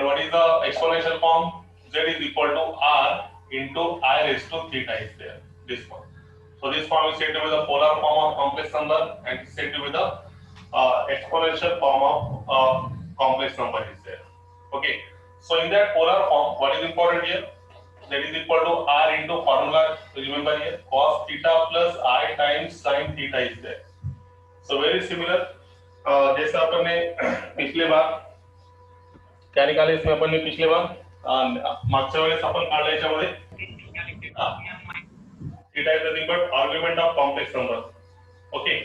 what is the exponential form? Z is equal to R into I raised to theta is there. This one. So this form is said to be the polar form of complex number and said to be the exponential form of complex number is there. Okay. So in that polar form, what is important here? That is equal to R into formula. Remember here, cos theta plus I times sin theta is there. So very similar. जैसा अपन ने पिछले बार क्या निकाले इसमें अपन ने पिछले बार मागच्या वेळेस आपण काढला याच्यामध्ये theta is nothing but argument of complex number. Okay,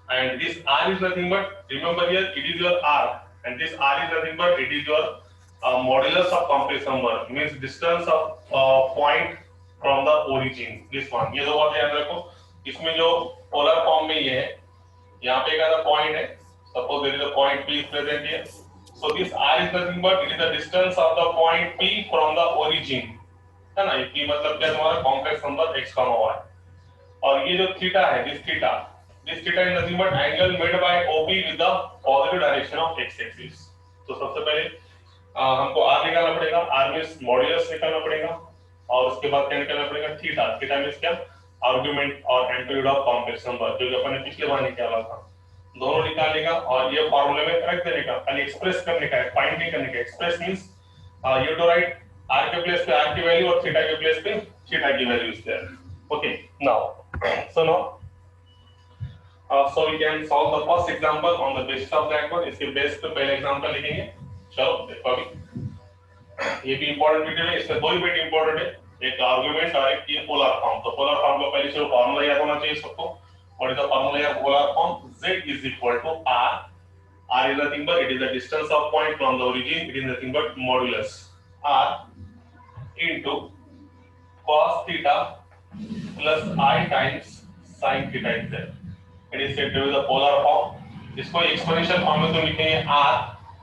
and this R is nothing but, remember here it is your R, and this R is nothing but it is your modulus of complex number, means distance of point from the origin. This one, ये दो बात ध्यान रखो. इसमें जो polar form में ये है, यहाँ पे एक point है. Suppose there is a point P is present here. So this R is nothing but it is the distance of the point P from the origin. है ना? P मतलब क्या तुम्हारा complex number x, y. और ये जो theta है, this theta is nothing but angle made by OP with the positive direction of x axis. तो सबसे पहले हमको R निकालना पड़ेगा. R मींस मॉड्यूलस निकालना पड़ेगा और उसके बाद क्या निकालना पड़ेगा? थीटा मींस क्या? आर्गुमेंट और एम्पलीट्यूड ऑफ कॉम्प्लेक्स नंबर, जो अपन ने पिछले बार निकाला था. दोनों निकालेगा और ये फॉर्मूले में रख देने का, खाली एक्सप्रेस करने का है, फाइंड नहीं करने का. Express means you to write R के प्लेस पे R की वैल्यू और थीटा के प्लेस पे थीटा की value is there. Okay, now so we can solve the first example on the basis of that one. इसके बेस पे पहले एग्जांपल लिखेंगे. चलो देखो अभी ये भी इंपॉर्टेंट वीडियो है. इसमें दो ही बिट इंपॉर्टेंट है, एक आर्गुमेंट और एक ये पोलर फॉर्म. तो पोलर फॉर्म का पहले से फॉर्मूला याद होना चाहिए सबको. What is the formula of polar form? Z is equal to R. R is nothing but it is the distance of point from the origin. It is nothing but modulus R into cos theta plus I times sin theta is there. It is said to be the polar form. इसको exponential form में तो लिखेंगे R,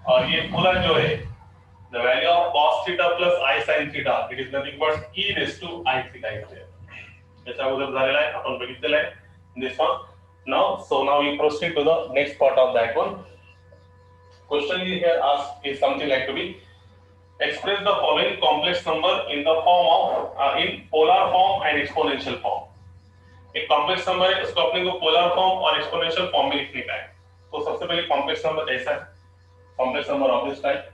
और ये पूरा जो है the value of cos theta plus I sin theta, it is nothing but e raised to I theta is there. याचा उधर झालेला आहे, आपण बघितलेला आहे. This one. Now we proceed to the next part of that one. Question here asked is something like to be express the following complex number in the form of in polar form and exponential form. एक complex number है, उसको अपने को polar form और exponential form में लिखने का है. तो सबसे पहले कॉम्प्लेक्स नंबर ऐसा है, complex number of this type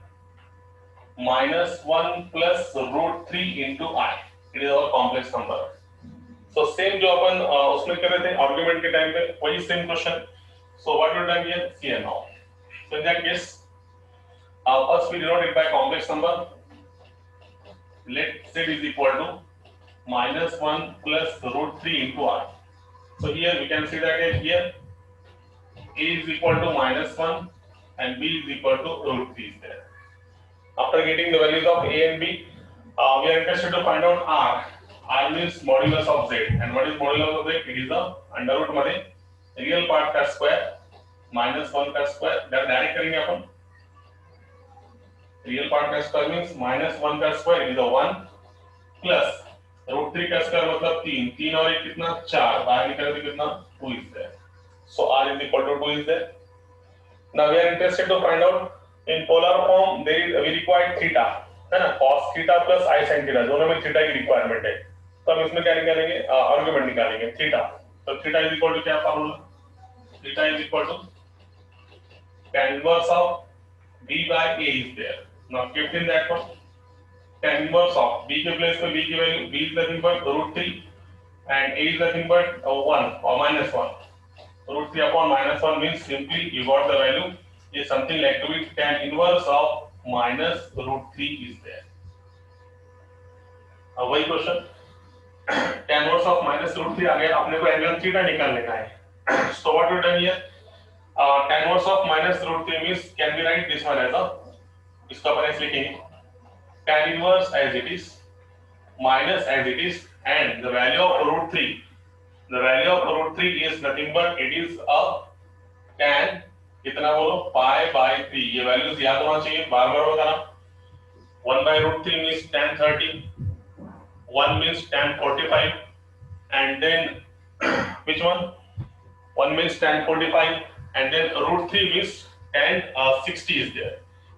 -1 plus √3 into I. It is our complex number. So same जो अपन उसमें कर रहे थे आर्गुमेंट के टाइम पे, वही same question. So what we done here, see now. So in that case first we denote it by complex number. Let Z is equal to -1 plus √3 into I. So here we can see that here A is equal to -1 and B is equal to √3 is there. After getting the values of A and B, we are interested to find out R. R means modulus of Z, and what is modulus of Z? It is the under root मध्ये real part का square -1 का square. that direct करेंगे अपन. real part का square means -1 का square is the 1 plus √3 का square मतलब 3 और 1 कितना 4, बाहर निकले तो कितना 2 is there. So R is equal to 2 is there. Now we are interested to find out in polar form there is we require theta, है ना? cos theta plus I sin theta, दोनों में थीटा की requirement है. तो हम इसमें क्या निकालेंगे? आर्गुमेंट निकालेंगे थीटा. तो थीटा इज इक्वल टू क्या फार्मूला? Theta is equal to tan inverse of b by a is there. Now kept in that one, tan inverse of b के प्लेस पे b की value, b is nothing but √3 and a is nothing but 1 or -1. √3 upon -1 means simply you got the value is something like to be tan inverse of -√3 is there. अब वही question, tan inverse of -√3 आ गया, अपने को angle theta निकालने का है. So what we done here, tan inverse of -√3 means can be write this one as a, इसका अपन ऐसे लिखेंगे tan inverse as it is minus as it is and the value of √3. The value of √3 is nothing but it is a tan कितना बोलो pi by 3. ये values याद होना चाहिए, बार बार बताना. 1 by √3 means tan 30, 1 means tan 45 and then which one, 1 means tan 45 and then √3 means tan 60 is there.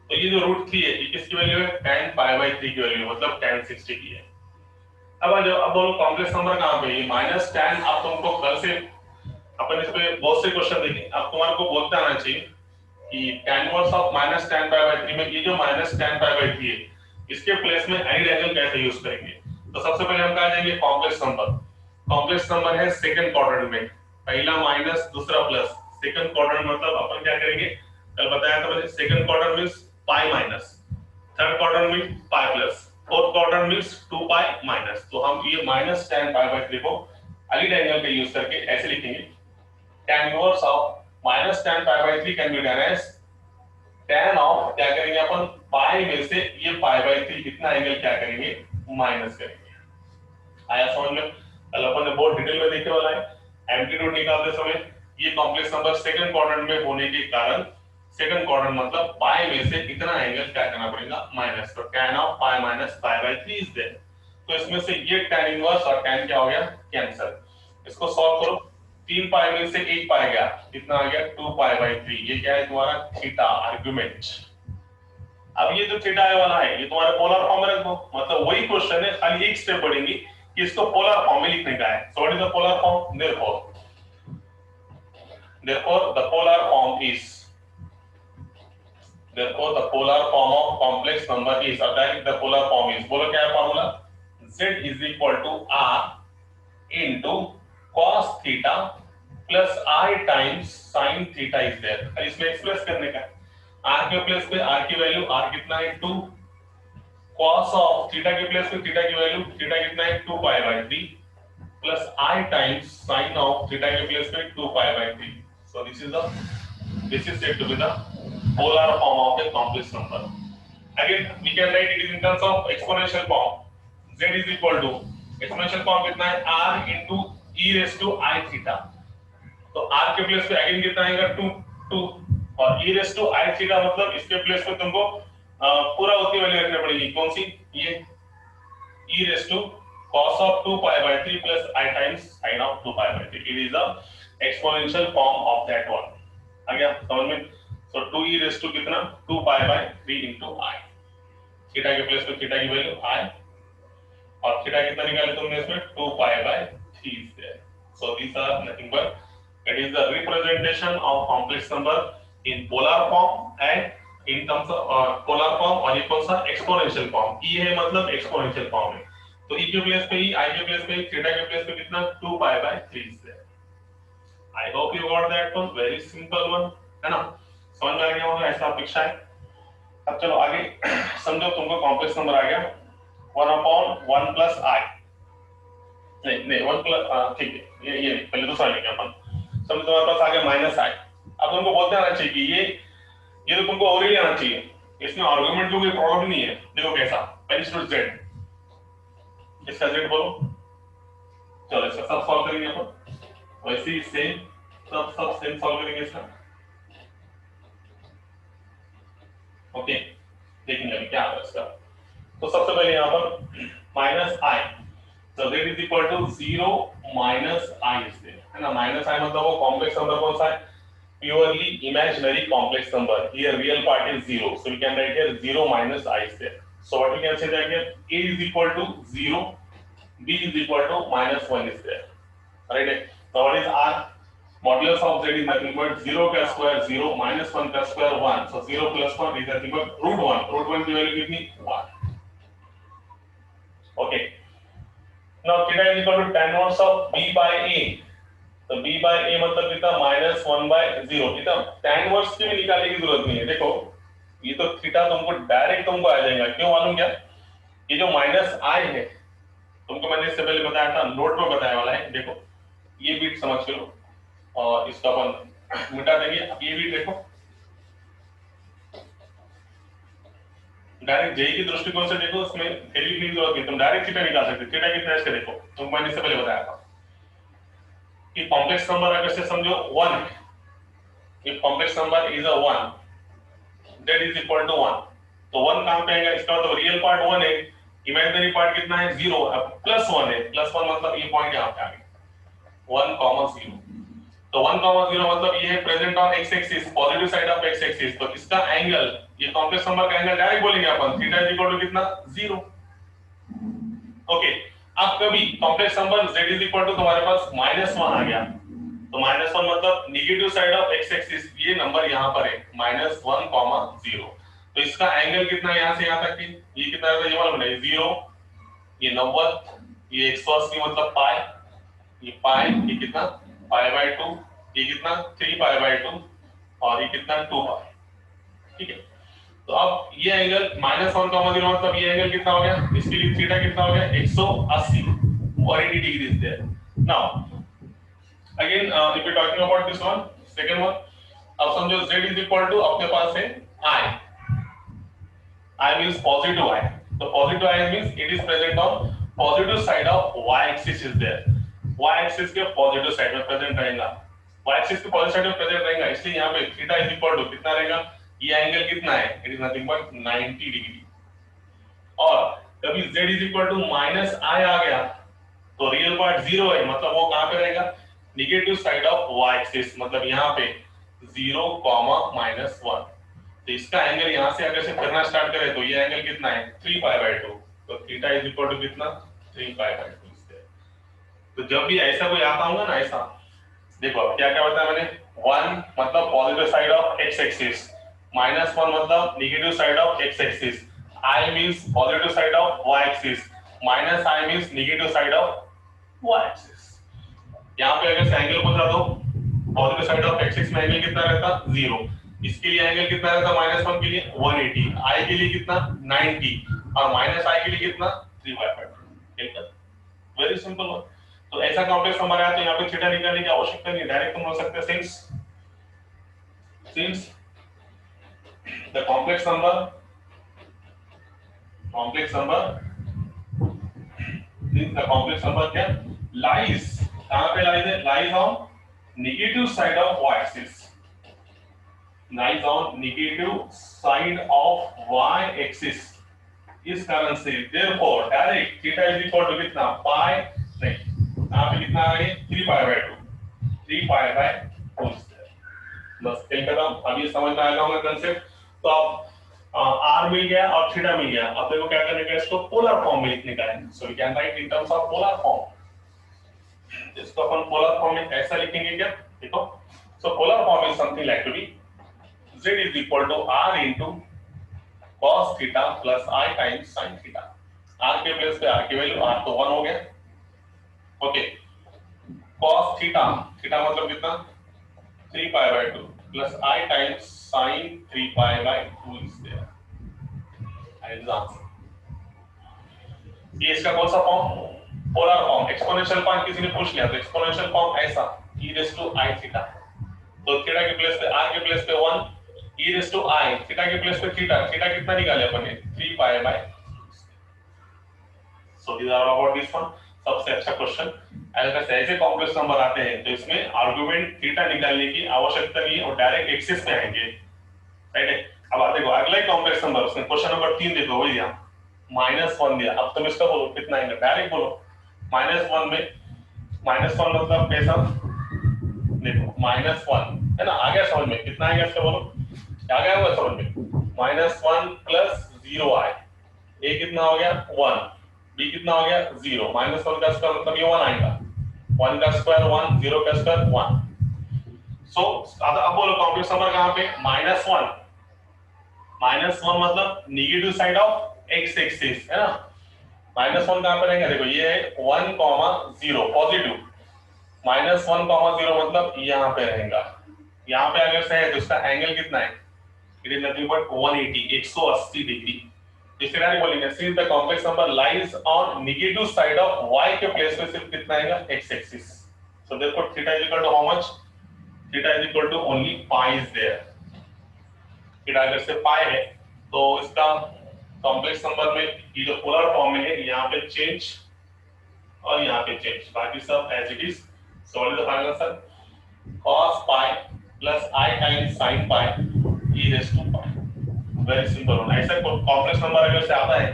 तो ये जो रूट 3 है ये किसकी वैल्यू है, tan π/3 की वैल्यू, मतलब tan 60 की है। अब बोलो कॉम्प्लेक्स नंबर कहाँ पे, ये माइनस tan, अब तुमको कल से अपन इस पे बहुत से क्वेश्चन देखेंगे, अब तुम्हारे को बोलते आना चाहिए कि tan inverse of minus tan π/3 में ये जो माइनस tan π/3 है इसके प्लेस में एनी एंगल कैसे यूज करेंगे। तो सबसे पहले हम कहा जाएंगे कॉम्प्लेक्स नंबर। कॉम्प्लेक्स नंबर है सेकंड क्वाड्रेंट में, पहला माइनस दूसरा प्लस, सेकंड क्वाड्रेंट मतलब अपन क्या करेंगे, कल बताया था मैंने, second quadrant means pi minus, third quadrant means pi plus, fourth quadrant means 2 pi minus. तो हम ये माइनस tan π/3 को एनी एंगल का यूज करके ऐसे लिखेंगे, tan inverse of minus tan π/3 can be done as tan of, क्या करेंगे अपन, पाई में से ये π/3 इतना एंगल क्या करेंगे, माइनस करेंगे। आया समझ में। कल अपन ने बहुत डिटेल में देखने वाला है एम्पलीट्यूड निकालते समय, ये कॉम्प्लेक्स नंबर सेकंड क्वाड्रेंट में होने के कारण, सेकंड क्वाड्रेंट मतलब पाई में से इतना एंगल क्या करना पड़ेगा, माइनस। तो tan of pi minus π/3 is there. तो इसमें से ये tan इनवर्स और tan क्या हो गया, कैंसिल। इसको सॉल्व करो, 3 पाई में से 1 पाई गया, कितना आ गया, 2 π/3। ये क्या है तुम्हारा थीटा आर्गुमेंट। अब ये जो थीटा है वाला है ये तुम्हारे पोलर फॉर्म में रख दो, मतलब वही क्वेश्चन है, खाली एक स्टेप बढ़ेंगी कि इसको पोलर फॉर्म में लिखने का है। सो what is the polar form, therefore the polar form is, therefore the polar form of complex number is, अब direct the polar form is, बोलो क्या है formula, z is equal to r into cos theta plus I times sin theta is there। अब इसमें express करने का है, r के प्लेस पे r की वैल्यू, r कितना है 2, cos ऑफ थीटा के प्लेस पे थीटा की वैल्यू, थीटा कितना है 2 π/3 plus I times sin of theta के प्लेस पे 2 π/3। So this is said to be the polar form of a complex number. Again we can write it in terms of exponential form, z is equal to, exponential form कितना है, r into e raised to I theta। तो r के place पे again कितना आएगा 2 और e raised to I theta मतलब इसके प्लेस पे तुमको पूरा उतनी वैल्यू रखनी पड़ेगी, कौन सी, ये e raised to cos of 2 π/3 plus I times sin of 2 π/3। It is the exponential form of that one। आ गया समझ में। so 2e raised to कितना, 2 π/3 into I, थीटा के प्लेस पे थीटा की वैल्यू I और थीटा कितना निकाले तुमने इसमें 2 π/3 is there। so these are nothing but it is the representation of complex number in polar form and in terms of polar form, और ये कौन सा, exponential form। e है मतलब exponential form है, तो e के प्लेस पे ही, I के प्लेस पे ही, थीटा के प्लेस पे कितना 2 π/3 is there। I hope you got that one, very simple one, है ना, समझ में आ गया होगा, ऐसा अपेक्षा है। अब चलो आगे समझो, तुमको कॉम्प्लेक्स नंबर आ गया 1/1 प्लस I, नहीं 1 प्लस, ठीक है, ये पहले दूसरा लेंगे अपन। समझो तुम्हारे पास आ गया माइनस I। अब तुमको बोलते आना चाहिए कि ये तो तुमको और ही आना चाहिए, इसमें आर्गुमेंट की कोई प्रॉब्लम नहीं है। देखो कैसा, पहले स्टूडेंट z, इसका z बोलो, चलो इसका सब सॉल्व करेंगे अपन, वैसे ही सेम सब सेम सॉल्व करेंगे इसका। ओके देखेंगे अभी क्या होगा इसका। तो सबसे पहले यहाँ पर minus I, so that is equal to 0 minus I is there, है ना। माइनस I मतलब वो कॉम्प्लेक्स नंबर कौन सा है, purely imaginary complex number, here real part is 0, so we can write here 0 minus I is there। so what we can say that here A is equal to 0, B is equal to -1 is there, right। so what is R, modulus of z is nothing but 0 का square 0, -1 का square 1, so 0 plus 1 is nothing but √1, √1 की value कितनी, 1। okay, now theta is equal to tan inverse of b by a, तो b by a मतलब कितना, -1/0। कितना, tan inverse की भी निकालने की जरूरत नहीं है। देखो ये तो थीटा तुमको डायरेक्ट तुमको आ जाएगा, क्यों मालूम क्या, ये जो माइनस I है तुमको मैंने इससे पहले बताया था, नोट में बताया वाला है। देखो ये बीट समझ लो और इसका अपन मिटा देंगे। अब ये बीट देखो, डायरेक्ट जेई के दृष्टिकोण से देखो, उसमें थ्योरी की जरूरत नहीं, तुम डायरेक्ट थीटा निकाल सकते। थीटा कितना है इसके देखो, तुमको मैंने इससे पहले बताया था कि कॉम्प्लेक्स नंबर अगर से समझो 1, if complex number is a 1 that is equal to 1, तो 1 कहां पे आएगा, इसका मतलब रियल पार्ट 1 है, इमेजिनरी पार्ट कितना है 0, अब +1 है, +1 मतलब ये पॉइंट यहां पे आ गया 1,0। तो 1,0 मतलब ये है present on x axis, positive side of x axis, तो इसका एंगल ये कॉम्प्लेक्स नंबर का एंगल डायरेक्ट बोलेंगे अपन, थीटा इज इक्वल टू कितना 0। ओके, अब कभी complex number z is equal to तुम्हारे पास -1 आ गया, तो -1 मतलब negative side of x axis, ये नंबर यहां पर है -1, 0, तो इसका एंगल कितना है यहां से यहां तक की, ये कितना है ये मालूम नहीं, 0, ये 90, ये 180 मतलब पाई, ये पाई, ये कितना π/2, ये कितना 3π/2 और ये कितना 2π। ठीक है, तो अब ये एंगल -1, 0 मतलब ये एंगल कितना हो गया, इसके लिए थीटा कितना हो गया 180 और 80 degree is there. Now again if you talking about this one, second one, अब समझो z इज इक्वल टू अपने पास है I means positive I, so positive I means it is present on positive side of y axis is there, y axis के positive side में present रहेगा, y axis के positive side में present रहेगा, इसलिए यहाँ पे थीटा इज इक्वल टू कितना रहेगा, ये एंगल कितना है, it is nothing but 90 degree. और कभी z is equal to -i आ गया तो रियल पार्ट 0 है, मतलब वो कहां पे रहेगा, negative side of y axis, मतलब यहाँ पे 0, -1, तो इसका एंगल यहां से अगर से करना स्टार्ट करें तो ये एंगल कितना है 3π/2, तो थीटा इज इक्वल टू कितना 3π/2। तो जब भी ऐसा कोई आता होगा ना, ऐसा देखो अब क्या क्या बताया मैंने, 1 मतलब positive side of x axis, -1 मतलब negative side of x axis, i means positive side of y axis, -i means negative side of y axis. यहां पे अगर एंगल को बता दो, positive side of x axis में एंगल कितना रहता 0, इसके लिए एंगल कितना रहता -1 के लिए 180, i के लिए कितना 90 और -i के लिए कितना 3/5। Very simple one. तो ऐसा कॉम्प्लेक्स नंबर आया तो यहाँ पे थीटा निकालने की आवश्यकता नहीं, डायरेक्ट तुम बोल सकते हैं सिंस द कॉम्प्लेक्स नंबर क्या लाइज, कहां पे लाइज है, lies on negative side of y axis, lies on negative side of y axis. इस कारण से therefore direct theta is equal to कितना पाई, नहीं यहां पे कितना आ रही है 3π/2 बस खेल खत्म। अब ये समझ में आएगा होगा कंसेप्ट। तो अब r मिल गया और थीटा मिल गया, अब देखो क्या करने का, इसको पोलर फॉर्म में लिखने का है। So we can write in terms of polar form. इसको अपन पोलर फॉर्म में ऐसा लिखेंगे क्या, देखो, so polar form is something like to be z is equal to r into cos theta plus I times sin theta। r के place पे r की वैल्यू, r तो 1 हो गया, ओके, cos theta, theta मतलब कितना 3π/2 plus I times sin 3π/2 is there, that is answer। ये इसका कौन सा form, polar form. Exponential form किसी ने पूछ लिया तो एक्सपोनेंशियल फॉर्म ऐसा e raised to I theta, तो थीटा के प्लेस पे r के प्लेस पे 1, e raised to I, theta के प्लेस पे थीटा, थीटा कितना निकाले अपन ने 3π/2। So this are about this one. सबसे अच्छा क्वेश्चन, अगर ऐसे कॉम्प्लेक्स नंबर आते हैं तो इसमें आर्गुमेंट थीटा निकालने की आवश्यकता नहीं है और डायरेक्ट एक्सिस पे आएंगे, राइट है। अब आप देखो अगला ही कॉम्प्लेक्स नंबर, उसमें क्वेश्चन नंबर 3 देखो, वही दिया -1 दिया, अब तुम इसका बोलो कितना आएगा, डायरेक्ट बोलो -1 में, -1 मतलब कैसा, देखो -1 है ना, आ गया समझ में, कितना आएगा इसका बोलो, क्या गया हुआ समझ में, -1 प्लस 0i, a कितना हो गया 1, b कितना हो गया 0, -1 का स्क्वायर मतलब ये 1 आएगा, 1 का स्क्वायर 1, 0 का स्क्वायर 1। सो अब बोलो कॉम्प्लेक्स नंबर कहां पे, -1, -1 मतलब negative side of x axis है ना, -1 कहां पे रहेगा, देखो ये है 1, 0 पॉजिटिव, -1, 0 मतलब यहाँ पे रहेगा, यहाँ पे अगर से है तो इसका एंगल कितना है, it is nothing but 180 degree. इसे डायरेक्ट बोलेंगे since the complex number lies on negative side of y के प्लेस पे सिर्फ कितना आएगा x axis. So therefore theta is equal to how much, theta is equal to only pi is there. Theta अगर से पाई है तो इसका कॉम्प्लेक्स नंबर में ये जो पोलर फॉर्म में है यहाँ पे चेंज और यहाँ पे चेंज, बाकी सब as it is. So what is the final answer, cos pi plus I times sin pi e raised to pi। Very simple होना। ऐसा कॉम्प्लेक्स नंबर अगर से आता है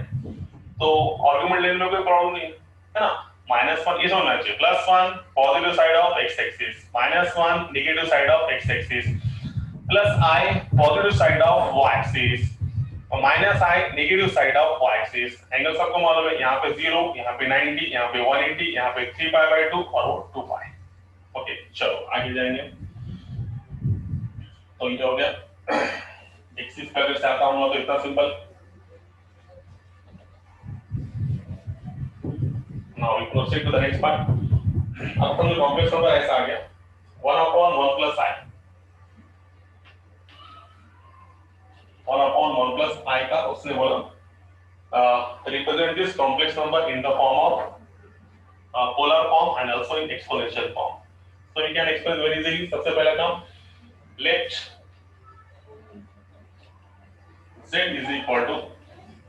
तो आर्गुमेंट लेने में कोई प्रॉब्लम नहीं है ना। -1 ये होना चाहिए, +1 positive side of x axis, -1 negative side of x axis, plus I positive side of y axis, और minus I negative side of y axis. Angle सबको मालूम है, यहाँ पे 0, यहाँ पे 90, यहाँ पे 180, यहाँ पे 3 पाई बाई 2 और वो 2 पाई। ओके चलो आगे जाएंगे। तो ये हो गया एक्सिस का अगर चाहता हूँ तो इतना simple. Now we proceed to the next part. अब हम कॉम्प्लेक्स नंबर ऐसा आ गया 1/1 प्लस i, 1/1 प्लस i का उसने बोला represent this complex number in the form of polar form and also in exponential form. So we can express very easily. सबसे पहला काम let z is equal to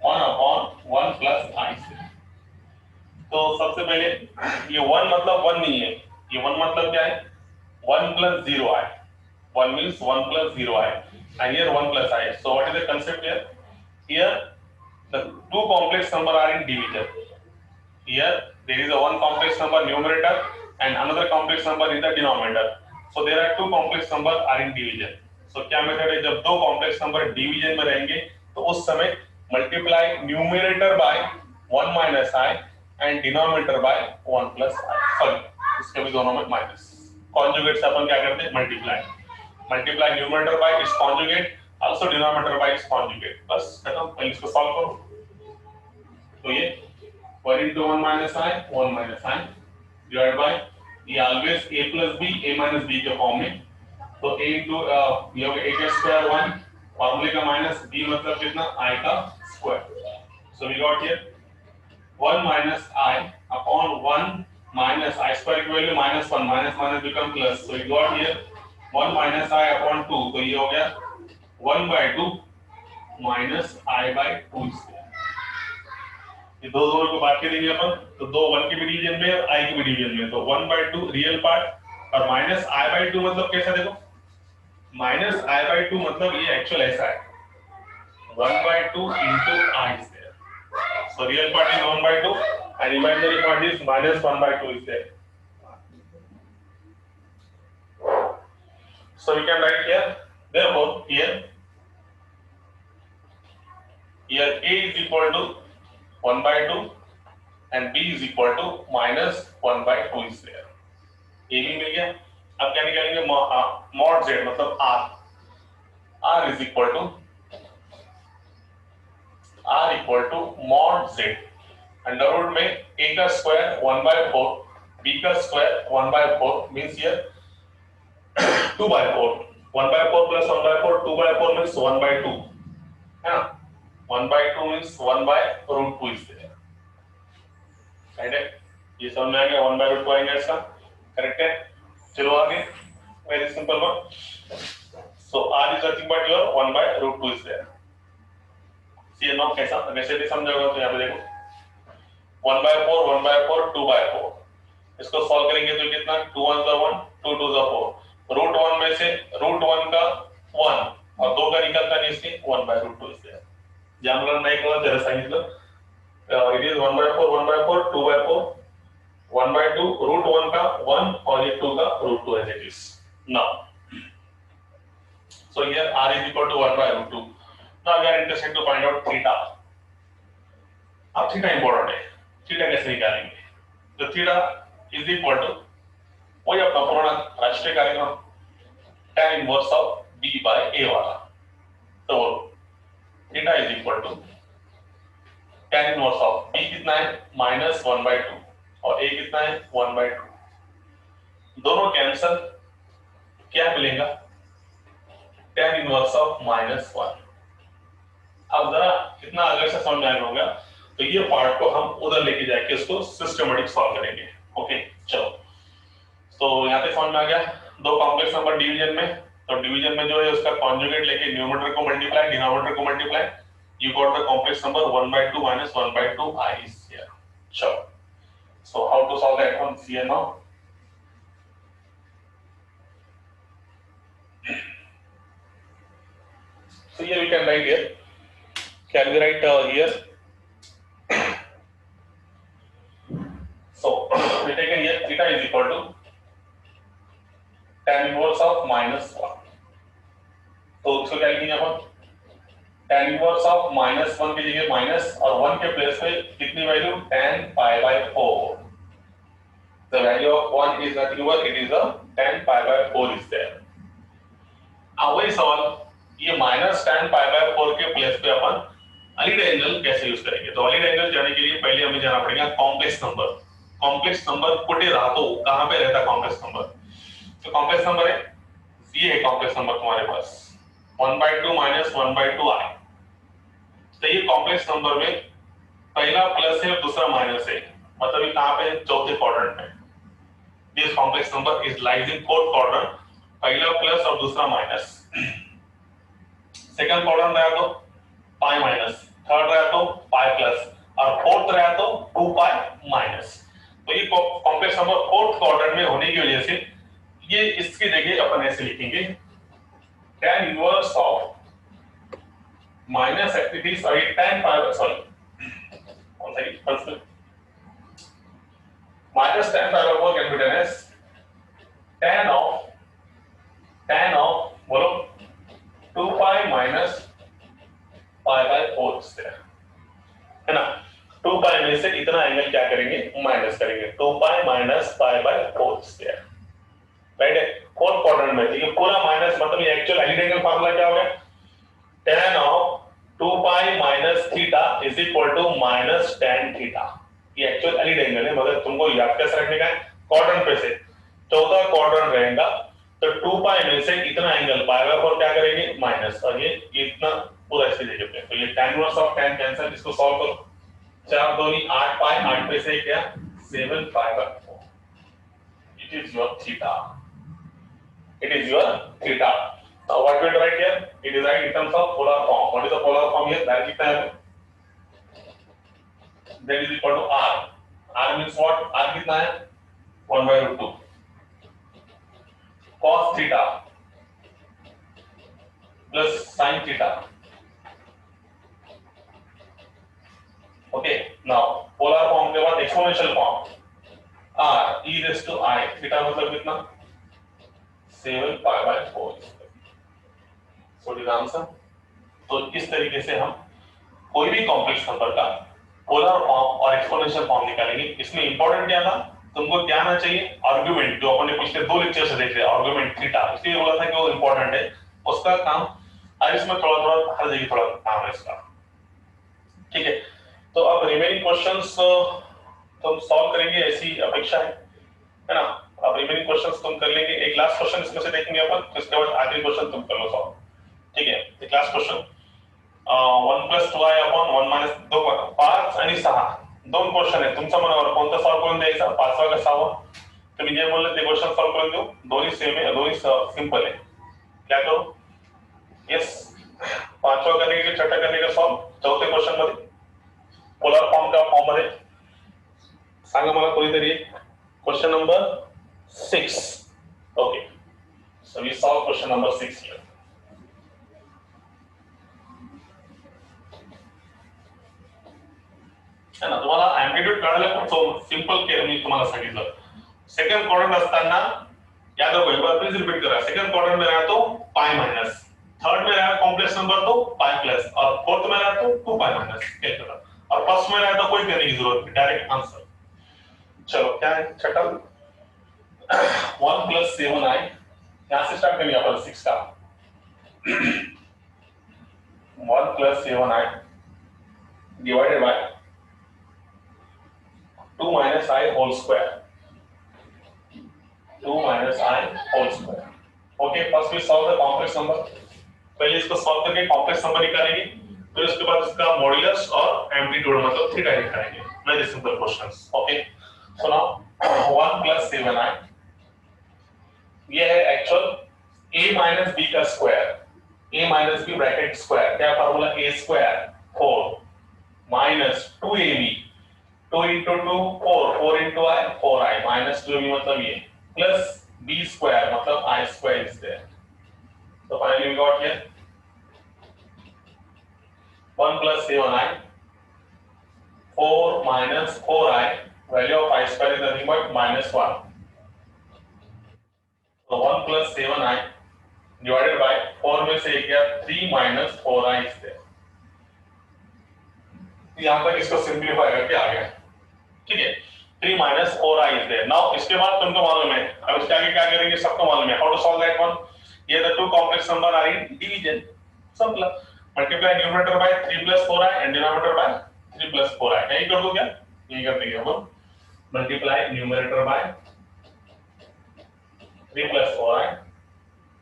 1/1 plus i। तो सबसे पहले ये 1 मतलब 1 नहीं है, ये 1 मतलब क्या है 1 plus 0i, 1 means 1 plus 0i and here 1 plus i. So what is the concept here? Here the two complex number are in division. Here there is a one complex number numerator and another complex number in the denominator. So there are two complex number are in division. So क्या method है, जब दो complex number division में रहेंगे तो उस समय multiply numerator by 1 minus i and denominator by 1 plus i. Sorry, इसके भी दोनों में माइनस। कॉन्जुगेट से अपन क्या करते हैं multiply numerator by its conjugate, also denominator by its conjugate। बस खत्म। पहले इसको सॉल्व करो। तो ये 1 into 1 minus i, 1 minus i divided by ये always a plus b, a minus b के फॉर्म में। तो a into ये होगा a का स्क्वायर 1, फॉर्मूले का माइनस b मतलब कितना i का square. So we got here 1 minus i upon 1 minus i square की value -1, minus minus become plus। So we got here 1 minus i upon 2, तो ये हो गया 1/2 minus i by 2 स्क्वायर। ये दो दोनों को बात करेंगे अपन, तो दो 1 के भी डिवीजन में और i के भी डिवीजन में। तो 1/2 रियल पार्ट और माइनस i/2 मतलब कैसा, देखो माइनस i/2 मतलब ये एक्चुअल ऐसा है 1/2 into i square। So real part is 1/2 and imaginary part is -1/2 is there। So we can write here, therefore here a is equal to 1/2 and b is equal to -1/2 is there। ये भी मिल गया। अब क्या निकालेंगे mod z मतलब r is equal to mod z under root में a का square 1/4, b का square 1/4 means here 2/4, 1/4 plus 1/4, 2/4 means 1/2 है ना। 1/2 means 1/√2 is there। राइट है, ये समझ में आ गया। 1/√2 आएगा इसका, करेक्ट है। चलो आगे, very simple one. So r is nothing but your 1/√2 is there। ये नो कैसा वैसे भी समझोगे तो यहाँ पे देखो 1/4, 1/4, 2/4। इसको सॉल्व करेंगे तो कितना 2 1 * 1, 2 2 * 4। रूट 1 में से रूट 1 का 1 और 2 का निकलता नहीं, इसलिए 1/√2 is there। ज्यादा नहीं करो, जरा सांगितलं it is 1/4, 1/4, 2/4, 1/2, रूट 1 का 1 और ये 2 का root 2 as it is। Now, so here r is equal to 1/√2। Now we are interested to find out theta। अब थीटा इंपॉर्टेंट है, थीटा कैसे निकालेंगे? तो थीटा इज इक्वल टू वही अपना पुराना राष्ट्रीय कार्यक्रम tan inverse of b by a वाला। तो theta is equal to tan inverse of b कितना है -1/2 और a कितना है 1/2। दोनों कैंसल, क्या मिलेगा tan इनवर्स ऑफ -1। अब जरा कितना अगर से समझ आएगा होगा, तो ये पार्ट को हम उधर लेके जाके इसको सिस्टमैटिक सॉल्व करेंगे। ओके चलो, तो यहाँ पे समझ में आ गया। दो कॉम्प्लेक्स नंबर डिवीजन में, तो डिवीजन में जो है उसका कॉन्जुगेट लेके न्यूमरेटर को मल्टीप्लाई, डिनोमिनेटर को multiply, you got the complex number 1/2 - 1/2 i is here। चलो, so how to solve that one here now? So here we can write here, can we write here, so we take here theta is equal to tan inverse of -1। तो इसको क्या लिखेंगे अपन tan inverse of -1 की जगह minus और 1 के place पे कितनी value tan pi by 4. The value of 1 is nothing but it is a tan pi by 4 is there. अब वही सवाल, ये माइनस tan pi by 4 के प्लेस पे अपन अलीड एंगल कैसे यूज करेंगे? तो अलीड एंगल जाने के लिए पहले हमें जाना पड़ेगा कॉम्प्लेक्स नंबर. कॉम्प्लेक्स नंबर कुठे राहतो, कहां पे रहता कॉम्प्लेक्स नंबर? तो कॉम्प्लेक्स नंबर है ये है कॉम्प्लेक्स नंबर तुम्हारे पास 1/2 माइनस 1/2 i. तो ये कॉम्प्लेक्स नंबर में पहला प्लस है और दूसरा माइनस है, मतलब ये कहां पे है? चौथे क्वाड्रेंट में. This complex number is lies in fourth quadrant. पहला प्लस और दूसरा माइनस. सेकंड क्वाड्रेंट रहा तो पाई माइनस, थर्ड रहा तो पाई प्लस और फोर्थ रहा तो 2 पाई माइनस. तो ये कॉम्प्लेक्स नंबर फोर्थ क्वाड्रेंट में होने की वजह से ये इसकी जगह अपन ऐसे लिखेंगे tan inverse of minus activity sorry tan pi sorry कौन सा first minus tan pi by 4 can be written as tan of बोलो 2 pi minus pi by 4 is there, है ना. 2 pi में से इतना एंगल क्या करेंगे? माइनस करेंगे. 2 pi minus pi by 4 is there, right है. फोर्थ क्वाड्रेंट में ये पूरा माइनस, मतलब ये एक्चुअल एलिड एंगल फार्मूला क्या हो गया? tan of 2 pi minus theta is equal to minus tan theta. ये एक्चुअल एलिड एंगल है, मगर तुमको याद कैसे रखने का है? क्वाड्रेंट पे से चौथा क्वाड्रेंट रहेगा तो 2 पाई में से इतना एंगल पाई बाय 4 क्या करेंगे? माइनस, और ये इतना पूरा ऐसे जगह पे. तो ये tan inverse of tan cancel, इसको सॉल्व करो. 4 दूनी 8 पाई, 8 पे से क्या? 7 pi by 4. It is your theta. It is your theta. Now what we write here? It is write in terms of polar form. What is the polar form here? That कितना है? That is equal to r. R means what? R कितना है? 1/2 cos theta plus sin theta. Okay. Now polar form के बाद exponential form. R e raised to I. Theta मतलब कितना? 7 pi by 4. So this answer. तो इस तरीके से हम कोई भी कॉम्प्लेक्स नंबर का पोलर फॉर्म और एक्सपोनेंशियल फॉर्म निकालेंगे. इसमें इंपॉर्टेंट क्या था? तुमको क्या आना चाहिए? आर्गुमेंट, जो अपन ने पिछले 2 लेक्चर से देख लिया. आर्गुमेंट थीटा, इसलिए बोला था कि वो इंपॉर्टेंट है. उसका काम और इसमें थोड़ा थोड़ा हर जगह थोड़ा काम है इसका. ठीक है. तो अब रिमेनिंग क्वेश्चंस तुम सॉल्व करेंगे ऐसी अपेक्षा है ना. अब रिमेनिंग क्वेश्चंस तुम कर लेंगे. एक लास्ट क्वेश्चन इसमें से देखेंगे अपन, उसके बाद आखिरी क्वेश्चन तुम कर लो सॉल्व. ठीक है. एक last question 1 plus 2i upon 1 minus 2 5 आणि 6 दोन क्वेश्चन आहे. तुमच्या मनावर कोणता सॉल्व करून द्यायचा? पाचवा का सहावा? तुम्ही जे बोलले ते क्वेश्चन सॉल्व करून देऊ. दोन्ही सेम आहे, दोन्ही सिंपल है. क्या करो? यस, पांचवा करने के छठा करने का सॉल्व. चौथे क्वेश्चन मध्ये पोलर फॉर्म का फॉर्म मध्ये सांगा मला कोणीतरी. Question number 6. Okay, so we solve question number 6 here. है ना. तुम्हाला एम्प्लिट्यूड कळायला खूप सिंपल केलं मी तुम्हाला सांगितलं. सेकंड क्वाड्रंट असताना याद रखो, एक बार प्लीज रिपीट करा. सेकंड क्वाड्रंट में रहा तो पाई माइनस, थर्ड में रहा कॉम्प्लेक्स नंबर तो पाई प्लस, और फोर्थ में रहा तो 2 पाई माइनस. क्या करा? और फर्स्ट में रहा तो कोई करने की जरूरत नहीं, डायरेक्ट आंसर. चलो क्या है छठा? 1 plus 7i. यहां से स्टार्ट करेंगे अपन 6 का. 1 plus 7i divided by 2 minus I whole square. 2 minus I whole square. Okay, first we solve the complex number. पहले इसको सॉल्व करके कॉम्प्लेक्स नंबर निकालेंगे, फिर उसके बाद इसका मॉड्यूलस और एम्पलीट्यूड मतलब थीटा निकालेंगे. Very simple questions. Okay, so now 1 plus 7i ये है एक्चुअल a minus b का square. a minus b bracket square, क्या formula? a square 4 minus 2ab 2 into 2 4 4 into I 4i minus 2b मतलब ये plus b square मतलब I square is there. So finally we got here 1 plus 7i 4 minus 4i value of I square is nothing but minus 1. So 1 plus 7i divided by 4 में से क्या 3 minus 4i is there. यहां तक इसको simplify करके आ गया, ठीक है। 3 minus 4i is there. Now इसके बाद तुमको मालूम है, अब इसके आगे क्या करेंगे सबको मालूम है. How to solve that one? Here the two complex number are in division. Simple. Multiply numerator by 3 plus 4i and denominator by 3 plus 4i. यही कर दो क्या? यही कर देंगे हम. Multiply numerator by 3 plus 4i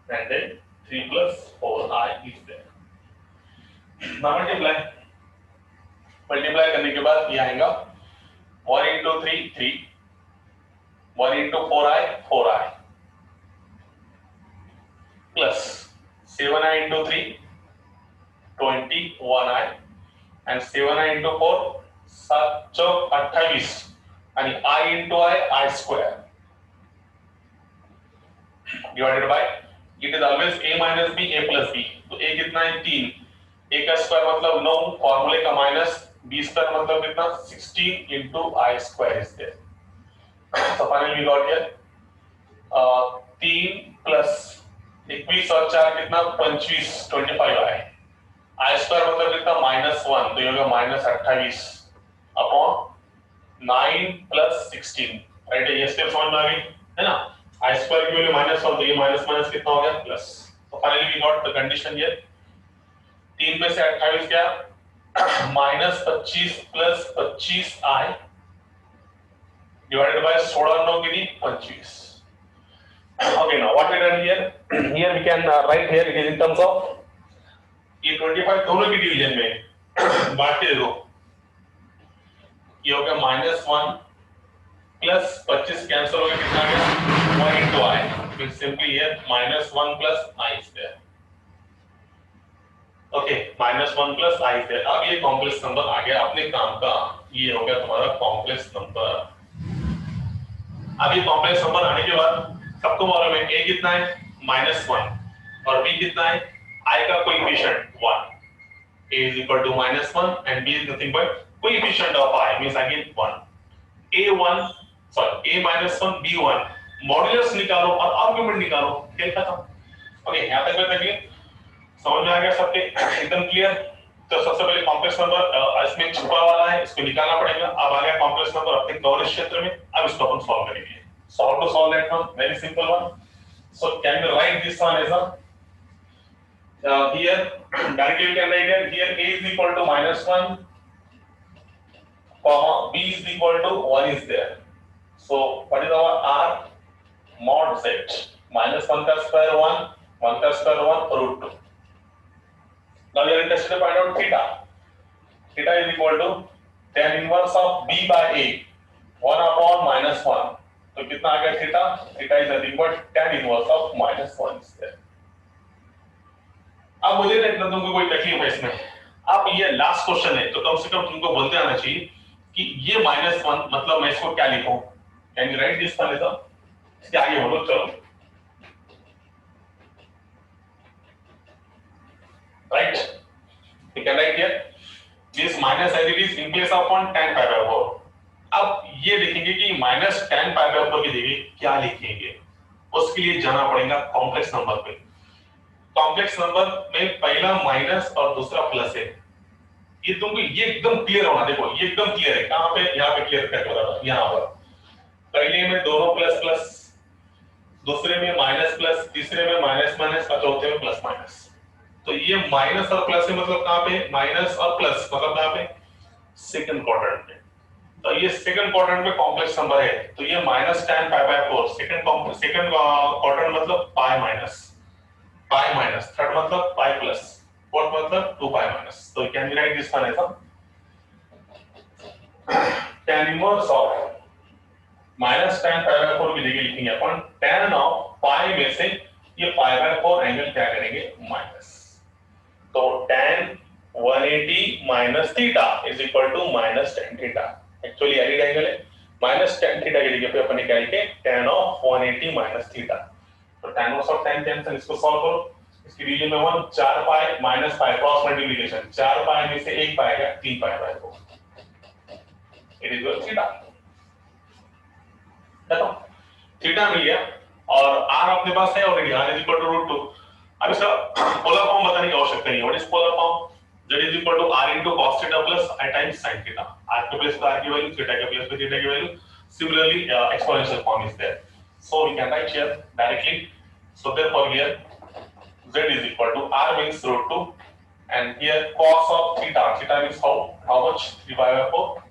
and then 3 plus 4i is there. Now multiply करने के बाद ये आएगा 1 into 3 3, 1 into 4i 4i plus 7i into 3 21i and 7i into 4 7 Chowk 28 and I into I square divided by it is always a minus b a plus b. तो a कितना है 3, a का square मतलब 9, फॉर्मूले का minus b square मतलब कितना 16 into I square is there. So finally we got here 3 plus 21 और 4 कितना 25 25i. I स्क्वायर मतलब कितना -1 तो ये होगा -28 अपॉन 9 plus 16. राइट है, ये स्टेप समझ में आ गई है ना. I स्क्वायर की वैल्यू -1 तो ये माइनस माइनस कितना हो गया प्लस. तो finally we got the condition here. 3 में से 28 क्या -25 प्लस 25i divided by 16 9 कितनी 25. Okay, now what we done here? Here we can write here it is in terms of ये 25 दोनों की डिवीजन में बांट के दो. ये हो गया -1 प्लस 25 कैंसिल हो गया कितना आ गया 1 into i. Means simply here -1 plus i is there. Okay -1 plus i है. अब ये कॉम्प्लेक्स नंबर आ गया अपने काम का. ये हो गया तुम्हारा कॉम्प्लेक्स नंबर. अब ये कॉम्प्लेक्स नंबर आने के बाद सबको मालूम है a कितना है -1 और b कितना है i का coefficient 1. a is equal to -1 and b is nothing but coefficient of i means again 1. a1 sorry a -1 b1 modulus निकालो और आर्गुमेंट निकालो. खेल खत्म. ओके यहां तक बताइए समझ में आ गया सबके एकदम क्लियर. तो सबसे पहले कॉम्प्लेक्स नंबर इसमें छुपा वाला है इसको निकालना पड़ेगा. अब आ गया कॉम्प्लेक्स नंबर अपने कवरेज क्षेत्र में. अब इसको अपन सॉल्व करेंगे. Solve to solve that one very simple one. So can you write this one as a here directly we can write here a is equal to -1 comma b is equal to 1 is there. So what is our r mod z -1 का square 1 का square 1 √2. Now we are interested to find out theta. Theta is equal to tan inverse of b by a 1 upon -1. तो कितना आ गया theta. Theta is nothing but tan inverse of -1 is there. अब मुझे देखना तुमको कोई तकलीफ है इसमें. अब ये लास्ट क्वेश्चन है तो कम से कम तुमको बोलते आना चाहिए कि ये -1 मतलब मैं इसको क्या लिखूं. Can you write this one as a इसके आगे बोलो. चलो right you can write here this minus as it is in place of 1 tan pi by 4. अब ये देखेंगे कि माइनस tan pi by 4 की जगह क्या लिखेंगे. उसके लिए जाना पड़ेगा कॉम्प्लेक्स नंबर पे. कॉम्प्लेक्स नंबर में पहला माइनस और दूसरा प्लस है. ये तुमको ये एकदम क्लियर होना. देखो ये एकदम क्लियर है. कहां पे यहां पे क्लियर कट हो रहा है. यहां पर पहले में दोनों प्लस प्लस, दूसरे में माइनस प्लस, तीसरे में माइनस माइनस और चौथे में प्लस माइनस. तो ये माइनस और प्लस है मतलब कहां पे माइनस और प्लस मतलब कहां पे सेकंड क्वाड्रेंट में. तो ये सेकंड क्वाड्रेंट में कॉम्प्लेक्स नंबर है. तो ये -tan pi by 4 second quadrant मतलब पाई माइनस थर्ड मतलब पाई प्लस फोर्थ मतलब 2 पाई माइनस. तो can we write this one as tan inverse of -tan pi by 4 की जगह लिखेंगे अपन tan ऑफ पाई में से ये पाई by 4 एंगल क्या करेंगे माइनस. तो tan 180 minus theta is equal to -tan theta. Actually arid angle है. -tan theta की जगह पे अपन क्या लिखे tan of 180 minus theta. तो tan inverse of tan cancel. इसको सॉल्व करो. इसकी रीजन में 1 4 pi minus pi cross multiplication 4 पाई में से 1 पाई आएगा 3 पाई by 4. It is your theta. देखो थीटा मिल गया और r अपने पास है already. r is equal to √2. अब इसका पोलर फॉर्म बताने की आवश्यकता नहीं है. What is polar form. z is equal to r into cos theta plus I times sin theta. R के प्लेस पे r की वैल्यू, theta के प्लेस पे theta की value. Similarly, exponential form is there. So we can write here directly. So therefore here z is equal to r means root 2 and here cos of theta, theta means how much 3 pi by 4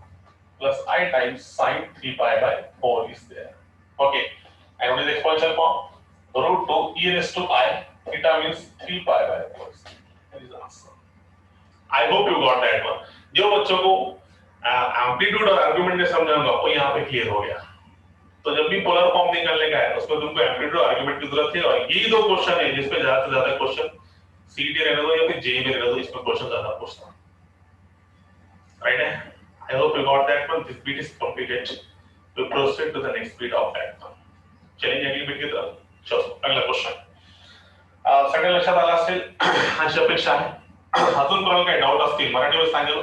plus I times sin 3 pi by 4 is there. Okay, and what is exponential form? Root 2 e raised to I, theta means 3 pi by 4. That is the answer. I hope you got that one. जो बच्चों को amplitude और argument ने समझाऊंगा आपको यहाँ पे clear हो गया. तो जब भी पोलर फॉर्म निकालने का है उसमें तुमको एम्पलीट्यूड और आर्गुमेंट की जरूरत है और यही दो क्वेश्चन है जिसपे ज्यादा से ज्यादा क्वेश्चन सीटी रहने दो या फिर जेई में रहने दो, इसमें क्वेश्चन ज्यादा पूछता हूं. राइट है? I hope you got that one. This bit is completed. We proceed to the next bit of that one. चलेंगे अगली bit की तरफ. चलो अगला क्वेश्चन. सगळ्या लक्षात आला असेल अशी अपेक्षा आहे. अजून कोणाला काही डाऊट असतील मराठीमध्ये सांगायला.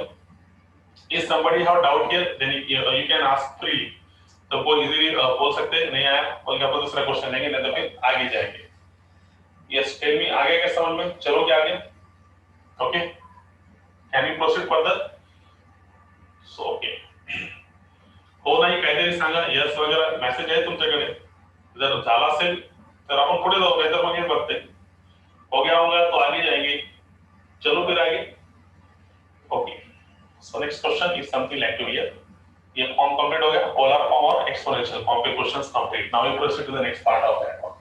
If somebody have doubt here, then you can ask freely. तो कोई इजीली बोल सकते हैं, नहीं आया और क्या दूसरा क्वेश्चन लेंगे, नहीं तो फिर आगे जाएंगे. Yes, tell me आगे क्या समझ में? चलो क्या आगे? Okay. Can we proceed further? So okay. हो नाही काहीतरी सांगा. यस वगैरे मेसेज आहे तुमच्याकडे. जर झाला असेल तर आपण पुढे जाऊ, नाही तर मग हे बघते. हो गया होगा तो आगे जाएंगे. चलो फिर आगे. Okay. So next question is something like to here. ये फॉर्म कंप्लीट हो गया, पोलर फॉर्म और एक्सपोनेंशियल फॉर्म के questions complete. Now we proceed to the next part of that one.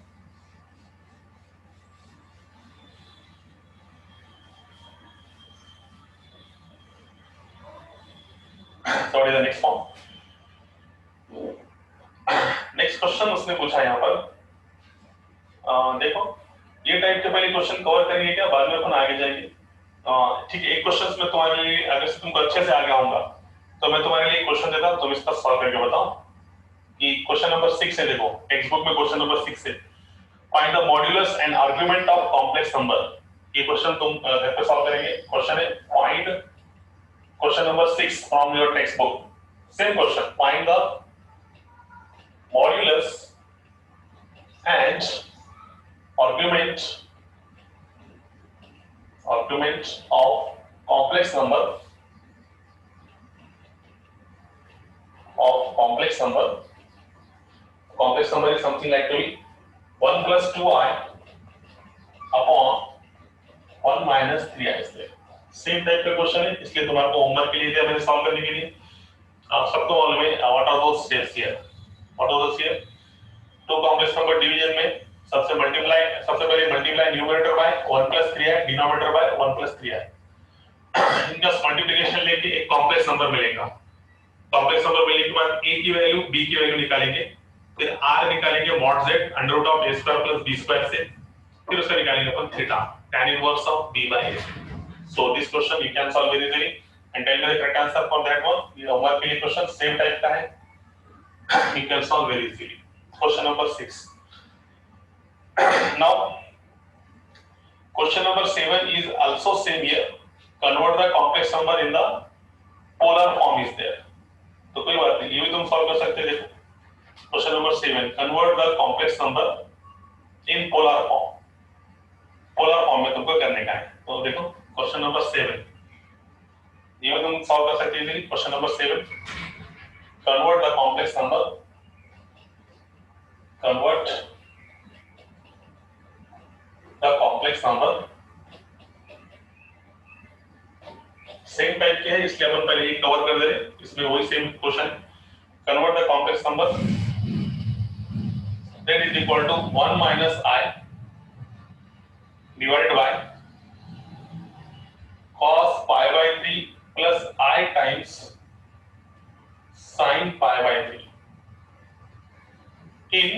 So what is the next form? Next question उसने पूछा यहाँ पर. देखो ये टाइप के पहले क्वेश्चन कवर करेंगे क्या, बाद में अपन आगे जाएंगे. ठीक है, एक क्वेश्चन में तुम्हारे लिए अगर से तुमको अच्छे से आ गया होगा तो मैं तुम्हारे लिए क्वेश्चन देता हूं, तुम इसका सॉल्व करके बताओ. कि क्वेश्चन नंबर 6 है. देखो टेक्स्ट बुक में क्वेश्चन नंबर 6 है. Find the modulus and argument of complex number. ये क्वेश्चन तुम घर पे सॉल्व करेंगे. क्वेश्चन है find question number 6 from your text book. Same question, find the modulus and argument of complex number is something like to be 1 plus 2i upon 1 minus 3i is there. Same type का question है, इसलिए तुम्हारे को homework के लिए दिया मैंने solve करने के लिए. सबको मालूम है what are those steps here. What are those here? To complex number division में सबसे पहले multiply numerator by 1 plus 3i, denominator by 1 plus 3i. इनका मल्टीप्लिकेशन लेके एक कॉम्प्लेक्स नंबर मिलेगा. कॉम्प्लेक्स नंबर मिलने के बाद a की वैल्यू b की वैल्यू निकालेंगे, फिर r निकालेंगे mod z under root of a square plus b square से, फिर उसका निकालेंगे अपन theta tan inverse of b by a. So this question you can solve very easily and tell me the correct answer for that one. ये homework के लिए question same type का है, you can solve very easily. Question number 6. Now, question number 7 is also same here. Convert the complex number in the polar form is there. तो कोई बात नहीं, ये भी तुम सॉल्व कर सकते हैं. देखो question number 7, convert the complex number in polar form. Polar form में तुमको करने का है. तो देखो क्वेश्चन नंबर 7, ये भी तुम सॉल्व कर सकते हैं. Question number 7, convert the complex number, convert the complex number. Same type के है इसलिए अपन पहले ये कवर कर दे रहे. इसमें वही same question, convert the complex number that is equal to 1 minus i divided by cos pi by 3 plus I times sin pi by 3 in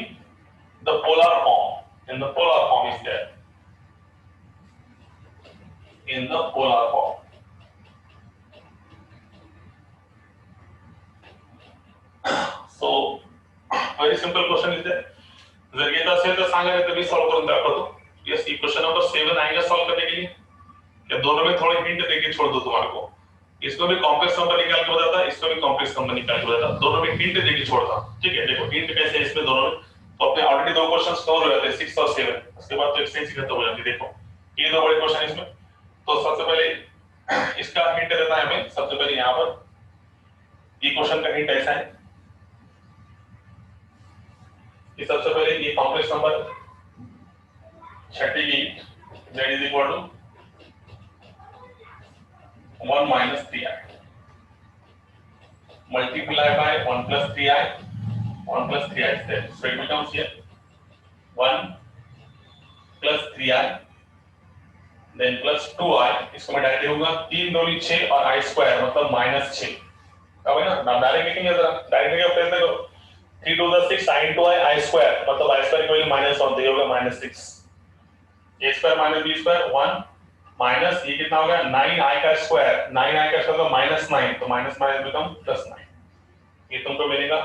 the polar form. In the polar form is there. In the polar form. So very simple question is there. जर येत असेल तर सांगा, नाही तर मी solve करून दाखवतो. Yes, ये question number 7 आएगा सॉल्व करने के लिए. या दोनों में थोड़े हिंट देके छोड़ दो तुम्हारे को. इसको भी कॉम्प्लेक्स नंबर निकाल के बताता, इसको भी कॉम्प्लेक्स नंबर निकाल के बताता. दोनों में हिंट देके छोड़ता. ठीक है, देखो हिंट कैसे है इसमें दोनों में. तो अपने ऑलरेडी दो क्वेश्चंस कवर हो जाते हैं 6 और 7. उसके बाद तो एक्सटेंस खत्म हो जाती है. देखो ये दो बड़े क्वेश्चन इसमें. तो सबसे पहले इसका हिंट देता है हमें सबसे पहले यहाँ पर, ये क्वेश्चन का हिंट ऐसा है कि सबसे पहले ये complex number 38 z is equal to 1 minus 3i multiply by 1 plus 3i, 1 plus 3i is there, so it becomes here 1 plus 3i then plus 2i, इसको मैं डायरेक्ट लिखूंगा 3 दूनी 6 और i स्क्वायर मतलब -6, अब है ना, नाम डायरेक्ट लिखेंगे, जरा डायरेक्ट लिखो, फिर देखो 3 to the 6 i into i square मतलब i स्क्वायर की वैल्यू -1 तो ये होगा -6, a square minus b square 1 minus ये कितना हो गया 9i का स्क्वायर, 9i का स्क्वायर तो -9, तो माइनस माइनस बिकम +9, ये तुमको मिलेगा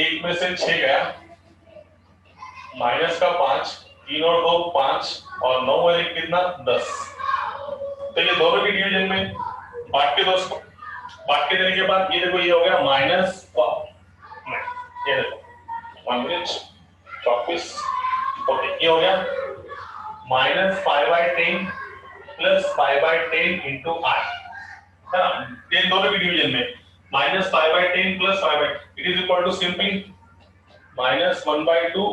1 में से 6 गया, माइनस का 5, 3 और 2 5 और 9 और 1 कितना 10, तो ये दोनों की डिवीजन में बांट के दोस्तों, बांट के देने के बाद ये देखो ये हो गया माइनस, ये देखो 1 मिनट 24, ओके ये हो गया -5/10 प्लस 5/10 इंटू आई, है ना, ये दोनों की डिवीजन में -5/10 plus 5/, it is equal to simply -1/2